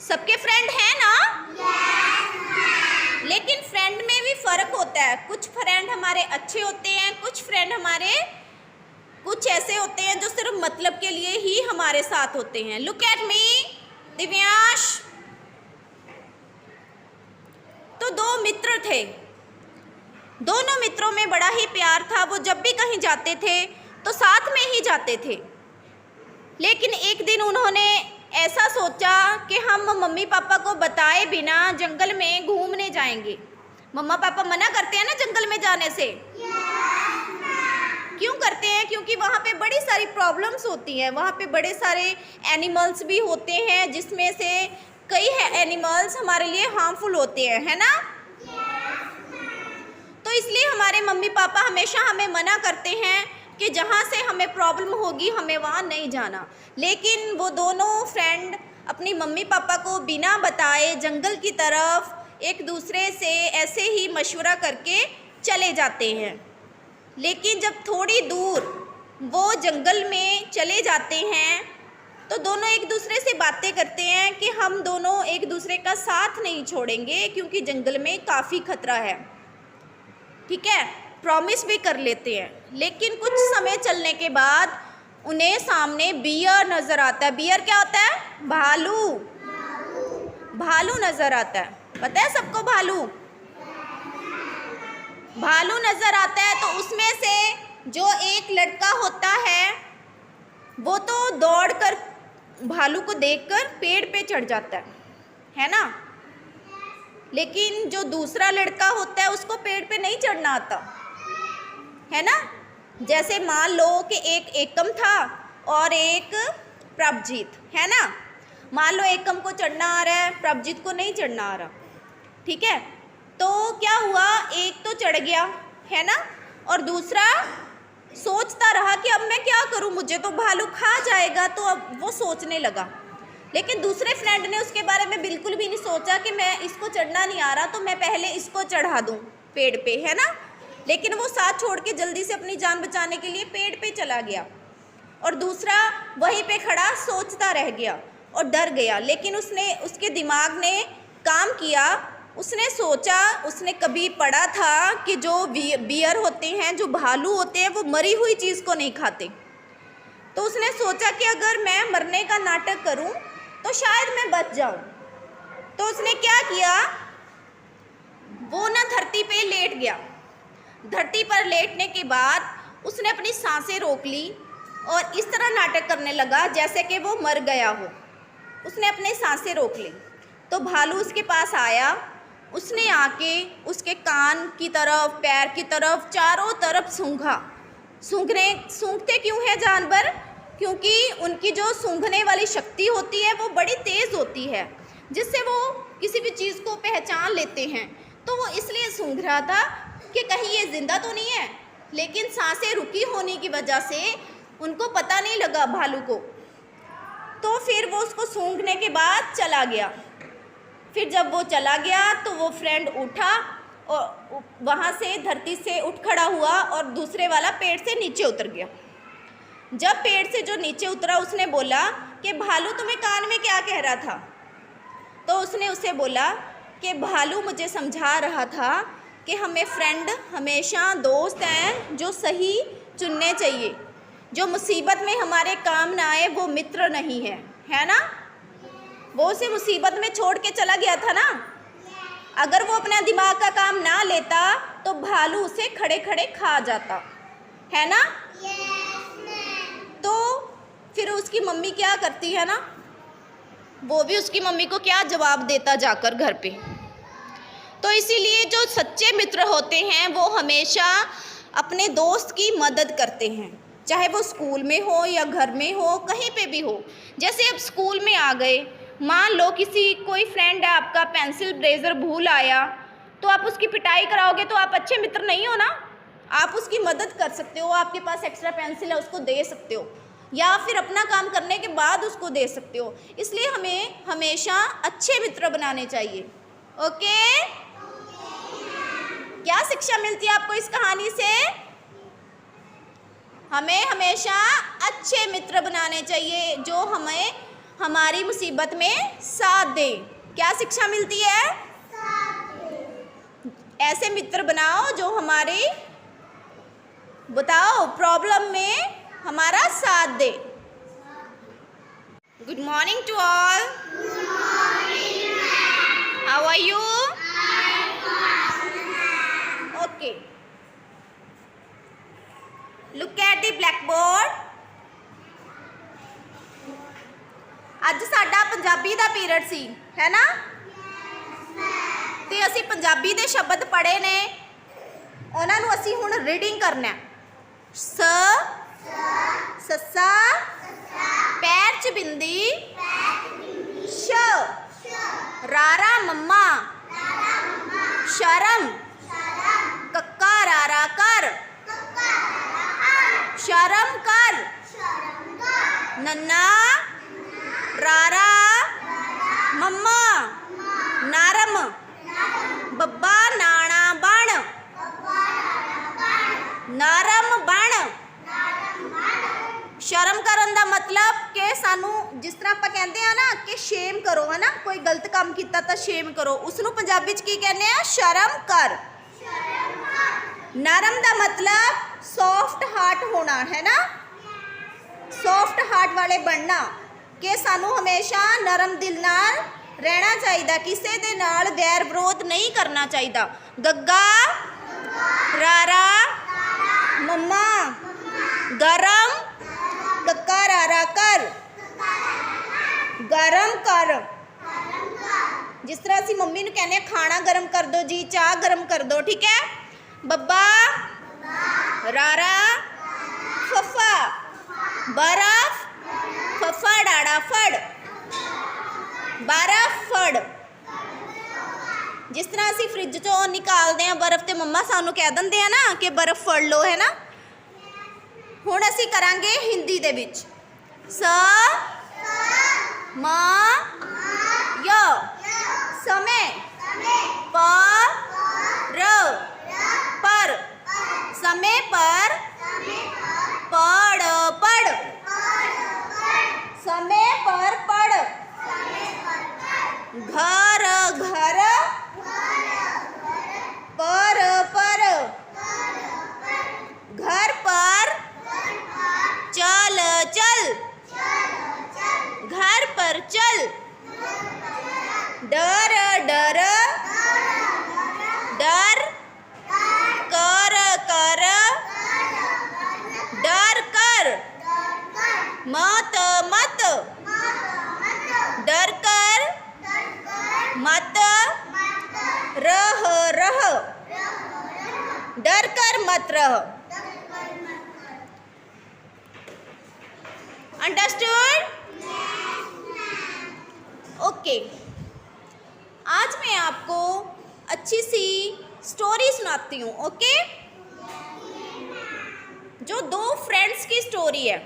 सबके फ्रेंड हैं ना? लेकिन फ्रेंड में भी फर्क होता है। कुछ फ्रेंड हमारे अच्छे होते हैं, कुछ फ्रेंड हमारे कुछ ऐसे होते हैं जो सिर्फ मतलब के लिए ही हमारे साथ होते हैं। Look at me Divyansh. तो दो मित्र थे, दोनों मित्रों में बड़ा ही प्यार था। वो जब भी कहीं जाते थे तो साथ में ही जाते थे। लेकिन एक दिन उन्होंने ऐसा सोचा कि हम मम्मी पापा को बताए बिना जंगल में घूमने जाएंगे। मम्मा पापा मना करते हैं ना जंगल में जाने से। क्यों करते हैं? क्योंकि वहाँ पे बड़ी सारी प्रॉब्लम्स होती हैं, वहाँ पे बड़े सारे एनिमल्स भी होते हैं, जिसमें से कई एनिमल्स हमारे लिए हार्मफुल होते हैं, है ना? तो इसलिए हमारे मम्मी पापा हमेशा हमें मना करते हैं कि जहाँ से हमें प्रॉब्लम होगी हमें वहाँ नहीं जाना। लेकिन वो दोनों फ्रेंड अपनी मम्मी पापा को बिना बताए जंगल की तरफ एक दूसरे से ऐसे ही मशवरा करके चले जाते हैं। लेकिन जब थोड़ी दूर वो जंगल में चले जाते हैं तो दोनों एक दूसरे से बातें करते हैं कि हम दोनों एक दूसरे का साथ नहीं छोड़ेंगे, क्योंकि जंगल में काफ़ी खतरा है। ठीक है, प्रॉमिस भी कर लेते हैं। लेकिन कुछ समय चलने के बाद उन्हें सामने बियर नज़र आता है। बियर क्या होता है? भालू। भालू नज़र आता है। पता है सबको भालू? भालू नज़र आता है। तो उसमें से जो एक लड़का होता है वो तो दौड़कर भालू को देखकर पेड़ पे चढ़ जाता है ना? लेकिन जो दूसरा लड़का होता है उसको पेड़ पे नहीं चढ़ना आता, है ना? जैसे मान लो कि एक एकम था और एक प्रभजीत, है ना? मान लो एकम को चढ़ना आ रहा है, प्रभजीत को नहीं चढ़ना आ रहा। ठीक है, तो क्या हुआ, एक तो चढ़ गया, है ना? और दूसरा सोचता रहा कि अब मैं क्या करूं, मुझे तो भालू खा जाएगा। तो अब वो सोचने लगा। लेकिन दूसरे फ्रेंड ने उसके बारे में बिल्कुल भी नहीं सोचा कि मैं इसको चढ़ना नहीं आ रहा तो मैं पहले इसको चढ़ा दूं पेड़ पे, है ना? लेकिन वो साथ छोड़ के जल्दी से अपनी जान बचाने के लिए पेड़ पे चला गया और दूसरा वहीं पे खड़ा सोचता रह गया और डर गया। लेकिन उसके दिमाग ने काम किया। उसने सोचा, उसने कभी पढ़ा था कि जो बियर होते हैं, जो भालू होते हैं, वो मरी हुई चीज़ को नहीं खाते। तो उसने सोचा कि अगर मैं मरने का नाटक करूं तो शायद मैं बच जाऊं। तो उसने क्या किया, वो ना धरती पे लेट गया। धरती पर लेटने के बाद उसने अपनी सांसें रोक ली और इस तरह नाटक करने लगा जैसे कि वो मर गया हो। उसने अपनी सांसें रोक ली। तो भालू उसके पास आया। उसने आके उसके कान की तरफ, पैर की तरफ, चारों तरफ सूंघा। सूंघते क्यों है जानवर? क्योंकि उनकी जो सूंघने वाली शक्ति होती है वो बड़ी तेज़ होती है, जिससे वो किसी भी चीज़ को पहचान लेते हैं। तो वो इसलिए सूंघ रहा था कि कहीं ये ज़िंदा तो नहीं है। लेकिन सांसें रुकी होने की वजह से उनको पता नहीं लगा भालू को। तो फिर वो उसको सूंघने के बाद चला गया। फिर जब वो चला गया तो वो फ्रेंड उठा और वहाँ से धरती से उठ खड़ा हुआ और दूसरे वाला पेड़ से नीचे उतर गया। जब पेड़ से जो नीचे उतरा उसने बोला कि भालू तुम्हें कान में क्या कह रहा था? तो उसने उसे बोला कि भालू मुझे समझा रहा था कि हमें फ्रेंड हमेशा दोस्त हैं जो सही चुनने चाहिए। जो मुसीबत में हमारे काम ना आए वो मित्र नहीं है ना? वो उसे मुसीबत में छोड़ के चला गया था ना। अगर वो अपना दिमाग का काम ना लेता तो भालू उसे खड़े खड़े खा जाता, है ना? तो फिर उसकी मम्मी क्या करती है ना, वो भी उसकी मम्मी को क्या जवाब देता जाकर घर पे। तो इसीलिए जो सच्चे मित्र होते हैं वो हमेशा अपने दोस्त की मदद करते हैं, चाहे वो स्कूल में हो या घर में हो, कहीं पे भी हो। जैसे अब स्कूल में आ गए, मान लो कोई फ्रेंड है आपका पेंसिल ब्रेजर भूल आया, तो आप उसकी पिटाई कराओगे तो आप अच्छे मित्र नहीं हो ना। आप उसकी मदद कर सकते हो, आपके पास एक्स्ट्रा पेंसिल है उसको दे सकते हो, या फिर अपना काम करने के बाद उसको दे सकते हो। इसलिए हमें हमेशा अच्छे मित्र बनाने चाहिए। ओके? क्या शिक्षा मिलती है आपको इस कहानी से? हमें हमेशा अच्छे मित्र बनाने चाहिए जो हमें हमारी मुसीबत में साथ दे। क्या शिक्षा मिलती है? ऐसे मित्र बनाओ जो हमारी, बताओ, प्रॉब्लम में हमारा साथ दे। Good morning to all. How are you? Okay, look at the black board. ਅੱਜ ਸਾਡਾ ਪੰਜਾਬੀ ਦਾ ਪੀਰੀਅਡ ਸੀ, ਹੈ ਨਾ? ਤੇ ਅਸੀਂ ਪੰਜਾਬੀ ਦੇ ਸ਼ਬਦ ਪੜ੍ਹੇ ਨੇ, ਉਹਨਾਂ ਨੂੰ ਅਸੀਂ ਹੁਣ ਰੀਡਿੰਗ ਕਰਨਾ। ਸ, ਸੱਸਾ, ਪੈਰ 'ਚ ਬਿੰਦੀ, ਸ਼, ਰਾਰਾ ਮੰਮਾ, ਸ਼ਰਮ, ਕੱਕਾ ਰਾਰਾ ਕਰ, ਸ਼ਰਮ ਕਰ, ਨੰਨਾ, ਰਾਰਾ, ਮੰਮਾ, ਨਰਮ, ਬੱਬਾ ਨਾਣਾ ਬਣ, ਨਰਮ ਬਣ। ਸ਼ਰਮ ਕਰਨ ਦਾ ਮਤਲਬ ਕਿ ਸਾਨੂੰ, ਜਿਸ ਤਰ੍ਹਾਂ ਆਪਾਂ ਕਹਿੰਦੇ ਆ ਨਾ ਕਿ ਸ਼ੇਮ ਕਰੋ, ਹੈ ਨਾ, ਕੋਈ ਗਲਤ ਕੰਮ ਕੀਤਾ ਤਾਂ ਸ਼ੇਮ ਕਰੋ, ਉਸ ਨੂੰ ਪੰਜਾਬੀ 'ਚ ਕੀ ਕਹਿੰਦੇ ਆ? ਸ਼ਰਮ ਕਰ। ਨਰਮ ਦਾ ਮਤਲਬ ਸੌਫਟ ਹਾਰਟ ਹੋਣਾ, ਹੈ ਨਾ, ਸੌਫਟ ਹਾਰਟ ਵਾਲੇ ਬਣਨਾ, ਕਿ ਸਾਨੂੰ ਹਮੇਸ਼ਾ ਨਰਮ ਦਿਲ ਨਾਲ ਰਹਿਣਾ ਚਾਹੀਦਾ, ਕਿਸੇ ਦੇ ਨਾਲ ਵੈਰ ਵਿਰੋਧ ਨਹੀਂ ਕਰਨਾ ਚਾਹੀਦਾ। ਗੱਗਾ, ਰਾਰਾ, ਮੰਮਾ, ਗਰਮ, ਕੱਕਾ ਰਾਰਾ ਕਰ, ਗਰਮ ਕਰ। ਜਿਸ ਤਰ੍ਹਾਂ ਅਸੀਂ ਮੰਮੀ ਨੂੰ ਕਹਿੰਦੇ ਆ ਖਾਣਾ ਗਰਮ ਕਰ ਦੋ ਜੀ, ਚਾਹ ਗਰਮ ਕਰ ਦੋ, ਠੀਕ ਹੈ? ਬੱਬਾ, ਰਾਰਾ, ਫੱਫਾ, ਬਰਫ, ਫੱਫਾ ਡਾੜਾ ਫੜ, ਬਰਫ ਫੜ। ਜਿਸ ਤਰ੍ਹਾਂ ਅਸੀਂ ਫ੍ਰਿਜ 'ਚੋਂ ਨਿਕਾਲਦੇ ਹਾਂ ਬਰਫ਼ ਤੇ ਮੰਮਾ ਸਾਨੂੰ ਕਹਿ ਦਿੰਦੇ ਆ ਨਾ ਕਿ ਬਰਫ਼ ਫੜ ਲਓ, ਹੈ ਨਾ? ਹੁਣ ਅਸੀਂ ਕਰਾਂਗੇ ਹਿੰਦੀ ਦੇ ਵਿੱਚ। ਸ, ਮ, य, समय, प, र, पर, समय पर, पढ़, पढ़, समय पर पढ़, घर, घर, पर, घर पर, चल, चल, घर पर चल, डर, डर, डर, कर, कर, डर कर, मत, मत, डर कर, मत, रह, रह, डर कर मत रह। अंडरस्टूड? ओके, आज मैं आपको अच्छी सी स्टोरी सुनाती हूँ। ओके, जो दो फ्रेंड्स की स्टोरी है।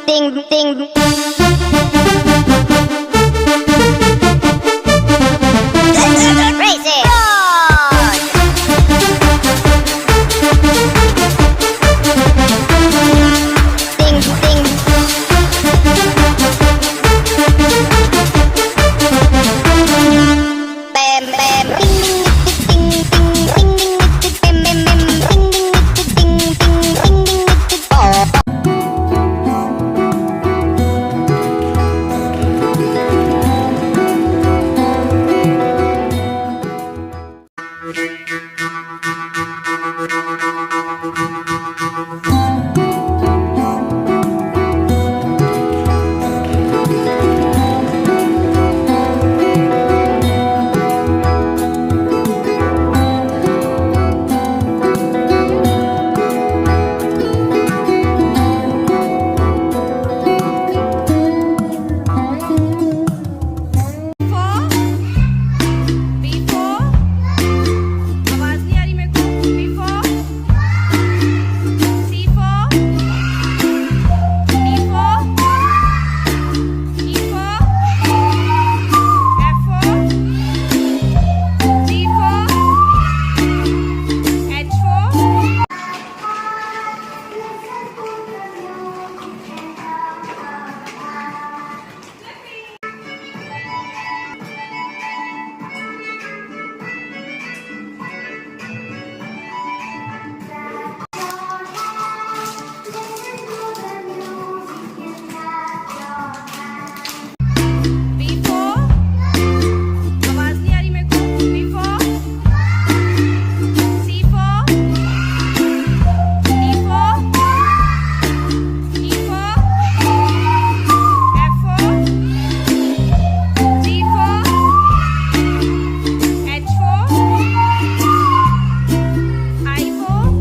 ding ding